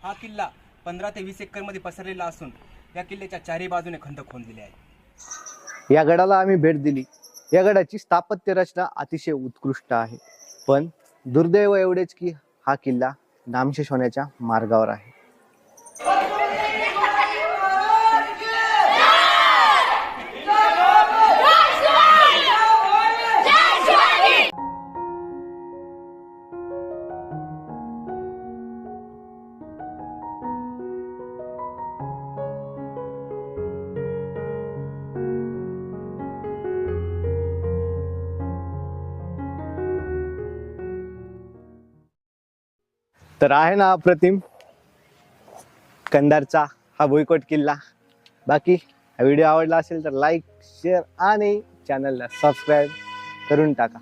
हा किल्ला 15 ते 20 एकरमध्ये पसरलेला असून या किल्ल्याच्या चारही बाजूने खंड खोदलेले आहे। या गडाला आम्ही भेट दिली। या गडाची स्थापत्य रचना अतिशय उत्कृष्ट आहे, पण दुर्दैव एवढेच की हा किल्ला नामशेष होण्याच्या मार्गावर आहे। तर आहे ना अप्रतिम कंधारचा हा भुईकोट किल्ला। बाकी हा व्हिडिओ आवडला असेल तर लाईक, शेअर आणि चॅनलला सबस्क्राईब करून टाका।